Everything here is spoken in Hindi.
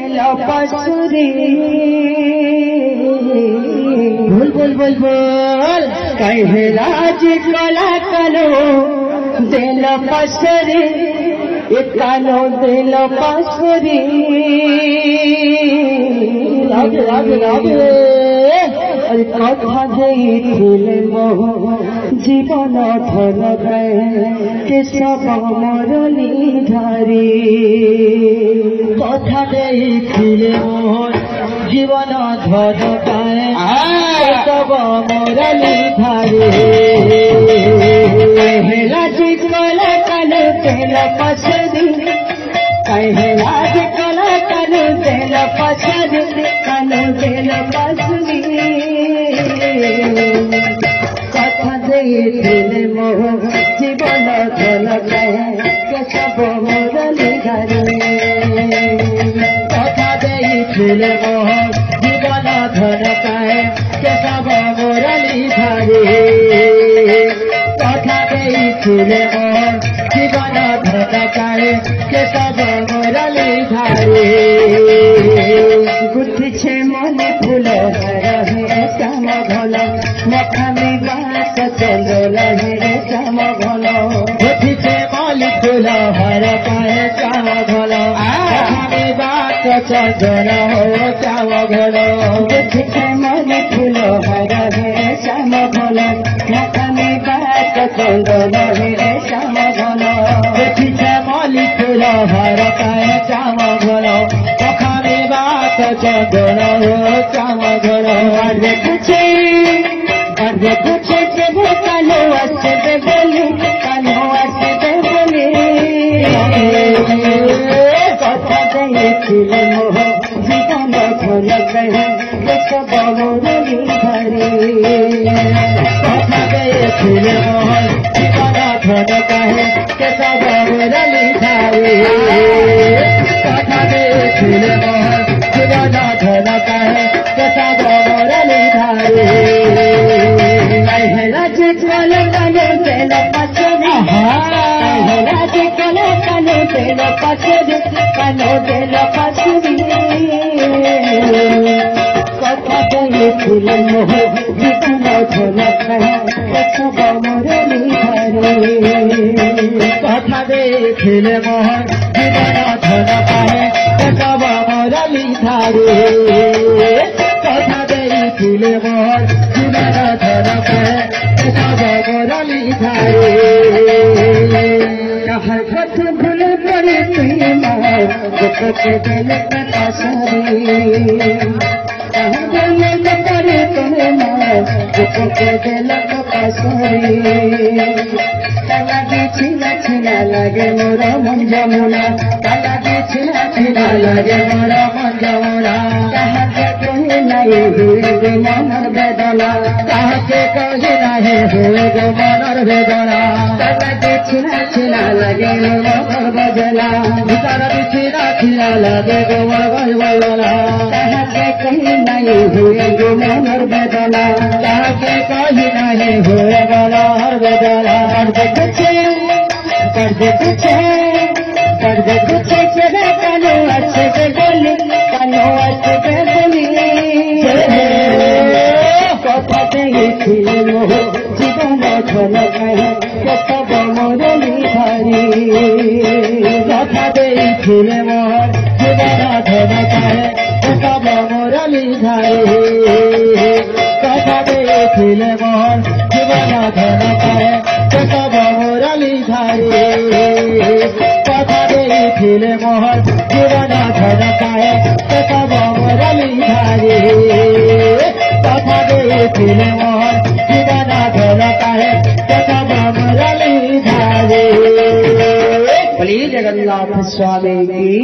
दिल पसुरी बोल बोल बोल बोल कहे लाज कला कलो दिल पसुरी कानो दिल पसुरी राधे राधे राधे कथा देइथिले मोह जीवन धन केशव मरली धारी कथा देइथिले मोह जीवन धन केशव मरली धारी लाज कला कानो दिल पसुरी कहे लाज कला कानो दिल पसुरी कानो दिल पसुरी कथा देइथिले मोह जीवन धन केशव मरली धारी कथा देइथिले मोह जीवन धन केशव मरली धारी कथा देइथिले मोह जीवन धन केशव मरली धारी गुथिछे मन फूल रहे श्याम भल मखानी बात चल रहे श्याम भल गुथिछे मन फूल हर पाए श्याम भल मखानी बात चल हो श्याम भल गुथिछे मन फूल रहे श्याम भल मखानी बात चल रहे श्याम भल गुथिछे मन फूल हर पाए श्याम भल मखानी बात चल हो श्याम भल आगे पूछे से वो कानो आसे बोली कानो आसे बोली कथा देइथिले मोह जीवन धन केशव मरली धारी कथा देइथिले मोह जीवन धन केशव मरली धारी कथा देइथिले मोह जीवन धन केशव मरली धारी राज कल कानो दिल पसुरी राज कल कानो दिल पसुरी कानो दिल पसुरी कथा देइथिले मोह जीवन धन केशव मरली धारी कथा देइथिले मोह जीवन धन केशव मरली धारी कथा देइथिले मोह जीवन धन केशव मरली धारी कहाँ कथ भूल पड़े तुई माँ के दिल पसुरी कहाँ दिल पड़े तुई माँ के दिल पसुरी लगे छिला लगे मोर मन जमुना लगे छिला लगे मोर मन जमुना कहाँ के कहे नहीं हुए गो मनर वेदना कहाँ के कहे नहीं हुए गो मनर वेदना लगे छिला लगे मोर मन बजना भीतर छिला लगे गो मन बजना कहाँ के कहे नहीं हुए गो मनर वेदना कहाँ के कहे नहीं हुए मनर वेदना कर दे कुछ चले कानो अच्छे बोली कानो अच्छे बोली कथा देइथिले मोह जीवन धन केशव मरली धारी कथा देइथिले मोह जीवन धन केशव मरली धारी कथा देइथिले मोह जीवन धन केशव मरली धारी कथा देइथिले मोह जीवन धन केशव मरली धारी कथा देइथिले मोह जीवन धन केशव मरली धारी। बोलिए जगन्नाथ स्वामी की।